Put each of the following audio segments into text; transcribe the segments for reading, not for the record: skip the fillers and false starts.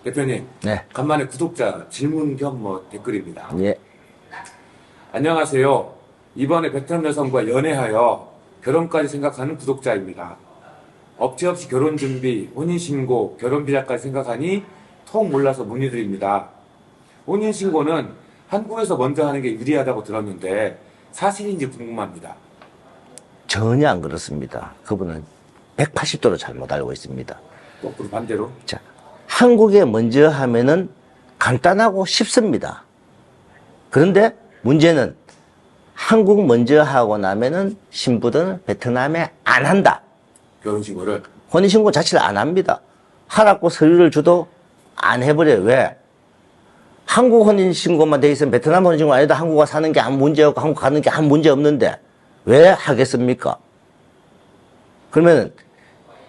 대표님, 네. 간만에 구독자 질문 겸 댓글입니다. 예. 안녕하세요. 이번에 베트남 여성과 연애하여 결혼까지 생각하는 구독자입니다. 억지 없이 결혼 준비, 혼인신고, 결혼비자까지 생각하니 통 몰라서 문의드립니다. 혼인신고는 한국에서 먼저 하는 게 유리하다고 들었는데 사실인지 궁금합니다. 전혀 안 그렇습니다. 그분은 180도로 잘못 알고 있습니다. 거꾸로 반대로. 자, 한국에 먼저 하면은 간단하고 쉽습니다. 그런데 문제는 한국 먼저 하고 나면은 신부들은 베트남에 안 한다. 결혼신고를. 혼인신고 자체를 안 합니다. 하라고 서류를 줘도 안 해버려요. 왜? 한국 혼인신고만 돼 있으면 베트남 혼인신고 아니도 한국 가 사는 게 아무 문제 없고 한국 가는 게 아무 문제 없는데 왜 하겠습니까? 그러면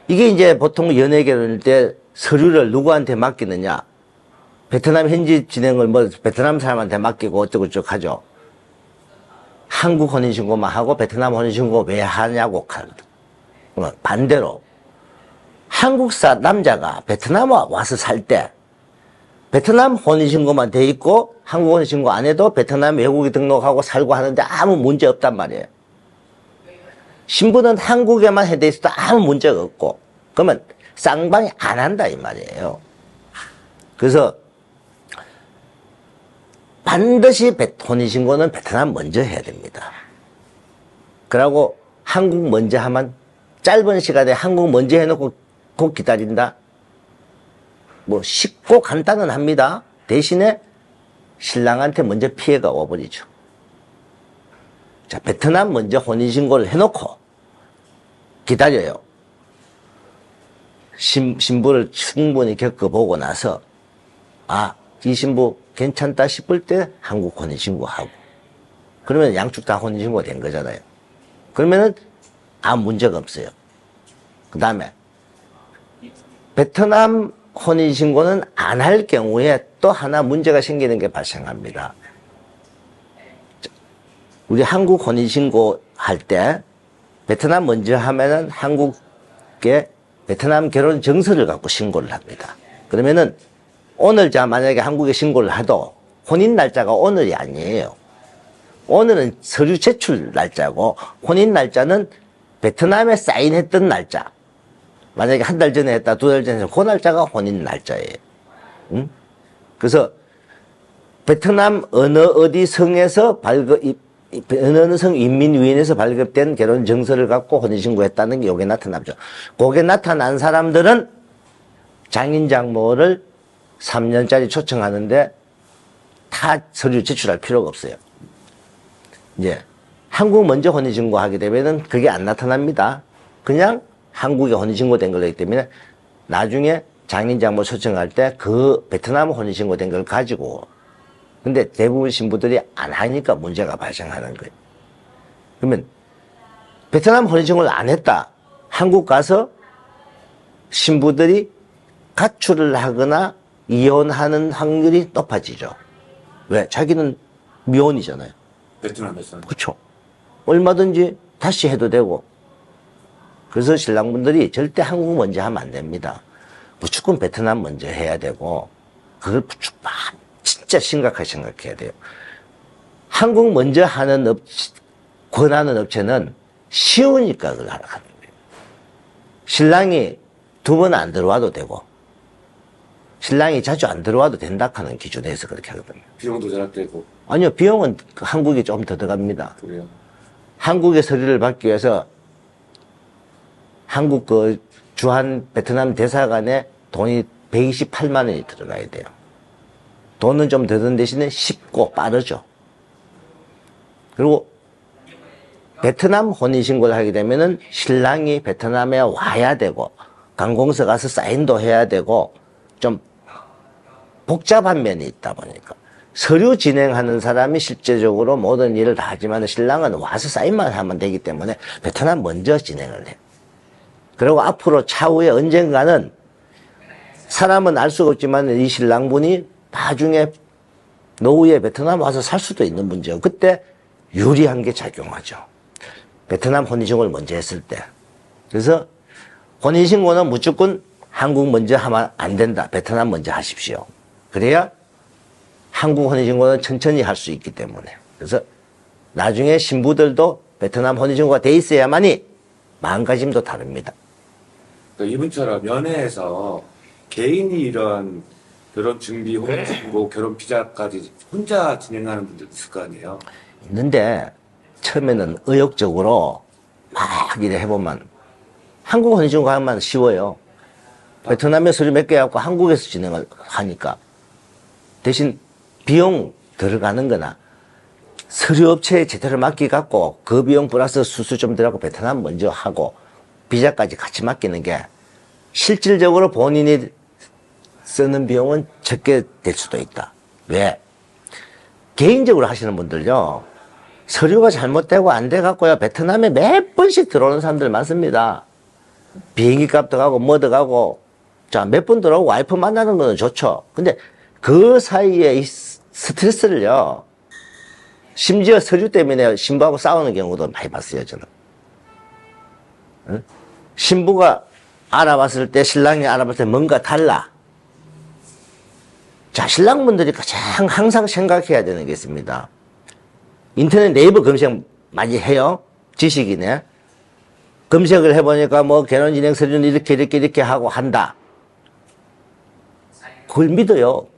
이게 이제 보통 연애 결혼일 때 서류를 누구한테 맡기느냐? 베트남 현지 진행을 베트남 사람한테 맡기고 어쩌고저쩌고 하죠. 한국 혼인신고만 하고 베트남 혼인신고 왜 하냐고 그러면 반대로 한국 남자가 베트남 와서 살 때 베트남 혼인신고만 돼 있고 한국 혼인신고 안 해도 베트남 외국에 등록하고 살고 하는데 아무 문제 없단 말이에요. 신부는 한국에만 해돼 있어도 아무 문제가 없고 그러면 쌍방이 안 한다 이 말이에요. 그래서 반드시 혼인신고는 베트남 먼저 해야 됩니다. 그러고 한국 먼저 하면 짧은 시간에 한국 먼저 해놓고 곧 기다린다? 뭐 쉽고 간단은 합니다. 대신에 신랑한테 먼저 피해가 와버리죠. 자, 베트남 먼저 혼인신고를 해놓고 기다려요. 신부를 충분히 겪어보고 나서 아, 이 신부 괜찮다 싶을 때 한국 혼인신고하고 그러면 양쪽 다 혼인신고 된 거잖아요. 그러면은 아무 문제가 없어요. 그 다음에 베트남 혼인신고는 안 할 경우에 또 하나 문제가 생기는 게 발생합니다. 우리 한국 혼인신고 할 때 베트남 먼저 하면은 한국에 베트남 결혼 정서를 갖고 신고를 합니다. 그러면은 오늘 만약에 한국에 신고를 해도 혼인 날짜가 오늘이 아니에요. 오늘은 서류 제출 날짜고 혼인 날짜는 베트남에 사인했던 날짜. 만약에 한 달 전에 했다, 두 달 전에 했다, 그 날짜가 혼인 날짜예요. 응? 그래서 베트남 어디 성에서 어느 성 인민위원회에서 발급된 결혼 정서를 갖고 혼인신고했다는 게 여기에 나타나죠. 거기에 나타난 사람들은 장인장모를 3년짜리 초청하는데 다 서류 제출할 필요가 없어요. 이제 한국 먼저 혼인신고 하게 되면은 그게 안 나타납니다. 그냥 한국에 혼인신고 된 거기 때문에 나중에 장인장모 초청할 때 그 베트남 혼인신고 된 걸 가지고 근데 대부분 신부들이 안 하니까 문제가 발생하는 거예요. 그러면 베트남 혼인신고를 안 했다. 한국 가서 신부들이 가출을 하거나 이혼하는 확률이 높아지죠. 왜? 자기는 미혼이잖아요. 베트남에서는. 그렇죠. 얼마든지 다시 해도 되고. 그래서 신랑분들이 절대 한국 먼저 하면 안 됩니다. 무조건 베트남 먼저 해야 되고 그걸 진짜 심각하게 생각해야 돼요. 한국 먼저 하는 권하는 업체는 쉬우니까 그걸 하는 거예요. 신랑이 2번 안 들어와도 되고 신랑이 자주 안 들어와도 된다 하는 기준에서 그렇게 하거든요. 비용도 절약되고. 아니요, 비용은 한국이 좀 더 들어갑니다. 그래요? 한국의 서류를 받기 위해서 한국 주한 베트남 대사관에 돈이 128만 원이 들어가야 돼요. 돈은 좀 더 드는 대신에 쉽고 빠르죠. 그리고 베트남 혼인신고를 하게 되면은 신랑이 베트남에 와야 되고 관공서 가서 사인도 해야 되고 좀 복잡한 면이 있다 보니까 서류 진행하는 사람이 실제적으로 모든 일을 다 하지만 신랑은 와서 사인만 하면 되기 때문에 베트남 먼저 진행을 해요. 그리고 앞으로 차후에 언젠가는 사람은 알 수가 없지만 이 신랑분이 나중에 노후에 베트남 와서 살 수도 있는 문제고 그때 유리한 게 작용하죠. 베트남 혼인신고를 먼저 했을 때. 그래서 혼인신고는 무조건 한국 먼저 하면 안 된다. 베트남 먼저 하십시오. 그래야 한국 혼인신고는 천천히 할 수 있기 때문에. 그래서 나중에 신부들도 베트남 혼인신고가 돼 있어야만이 마음가짐도 다릅니다. 그러니까 이분처럼 연애해서 개인이 이런 결혼 준비, 혼인신고, 결혼 비자까지 혼자 진행하는 분들 있을 거 아니에요? 있는데 처음에는 의욕적으로 막 이래 해보면 한국 혼인신고 하면 쉬워요. 베트남에 서류 몇 개 갖고 한국에서 진행을 하니까 대신 비용 들어가는 거나 서류 업체에 제대로 맡기갖고 그 비용 플러스 수수 좀 들어가고 베트남 먼저 하고 비자까지 같이 맡기는 게 실질적으로 본인이 쓰는 비용은 적게 될 수도 있다. 왜? 개인적으로 하시는 분들요, 서류가 잘못되고 안 돼갖고요, 베트남에 몇 번씩 들어오는 사람들 많습니다. 비행기 값도 가고, 뭐도 가고, 자, 몇 번 들어오고 와이프 만나는 거는 좋죠. 근데 그 사이에 이 스트레스를요, 심지어 서류 때문에 신부하고 싸우는 경우도 많이 봤어요, 저는. 응? 신부가 알아봤을 때, 신랑이 알아봤을 때 뭔가 달라. 자, 신랑분들이 가장 항상 생각해야 되는 게 있습니다. 인터넷 네이버 검색 많이 해요. 지식이네. 검색을 해보니까 뭐 결혼진행 서류는 이렇게 하고 한다. 그걸 믿어요.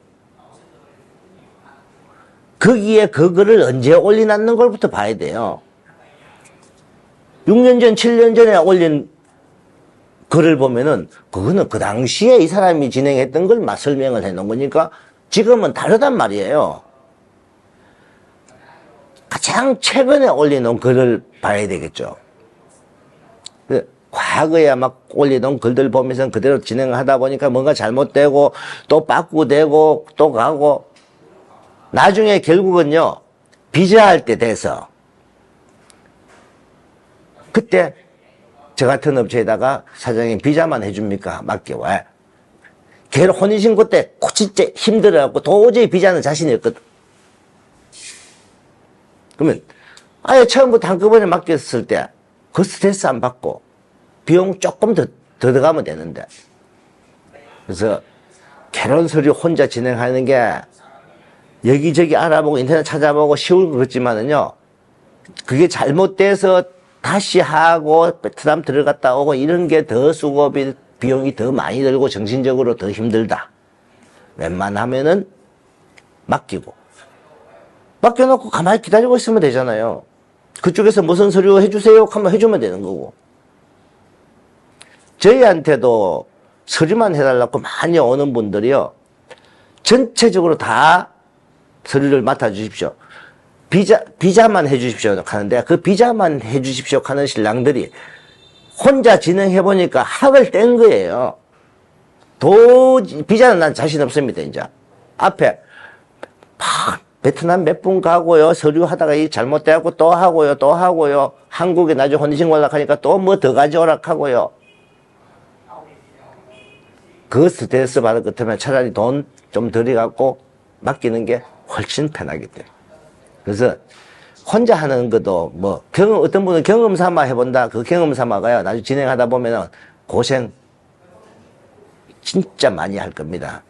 거기에 그거를 언제 올려놨는 걸부터 봐야 돼요. 6년 전, 7년 전에 올린 글을 보면은 그거는 그 당시에 이 사람이 진행했던 걸 설명을 해놓은 거니까 지금은 다르단 말이에요. 가장 최근에 올려놓은 글을 봐야 되겠죠. 과거에 막 올려놓은 글들 보면서 그대로 진행하다 보니까 뭔가 잘못되고 또 바꾸고 되고 또 가고 나중에 결국은요, 비자할 때 돼서 그때 저 같은 업체에다가 사장님 비자만 해줍니까? 맞게 왜? 걔를 혼인신고 때 진짜 힘들어갖고 도저히 비자는 자신이 없거든. 그러면 아예 처음부터 한꺼번에 맡겼을 때 그 스트레스 안 받고 비용 조금 더 들어가면 되는데. 그래서 결혼 서류 혼자 진행하는 게 여기저기 알아보고 인터넷 찾아보고 쉬울 것 같지만은요, 그게 잘못돼서 다시 하고 베트남 들어갔다 오고 이런 게 더 수고비 비용이 더 많이 들고 정신적으로 더 힘들다. 웬만하면은 맡기고 맡겨놓고 가만히 기다리고 있으면 되잖아요. 그쪽에서 무슨 서류 해주세요 하면 해주면 되는 거고. 저희한테도 서류만 해달라고 많이 오는 분들이요, 전체적으로 다 서류를 맡아주십시오. 비자만 해주십시오 하는데, 그 비자만 해주십시오 하는 신랑들이 혼자 진행해보니까 학을 뗀 거예요. 비자는 난 자신 없습니다, 이제. 앞에 막 베트남 몇 분 가고요, 서류 하다가 이 잘못돼갖고 또 하고요, 한국에 나중에 혼인신고 하니까 또 뭐 더 가져오라 하고요. 그 스트레스 받을 것 같으면 차라리 돈 좀 들여갖고 맡기는 게 훨씬 편하기 때문에. 그래서 혼자 하는 것도 뭐 어떤 분은 경험 삼아 해본다. 그 경험 삼아가요, 나중에 진행하다 보면은 고생 진짜 많이 할 겁니다.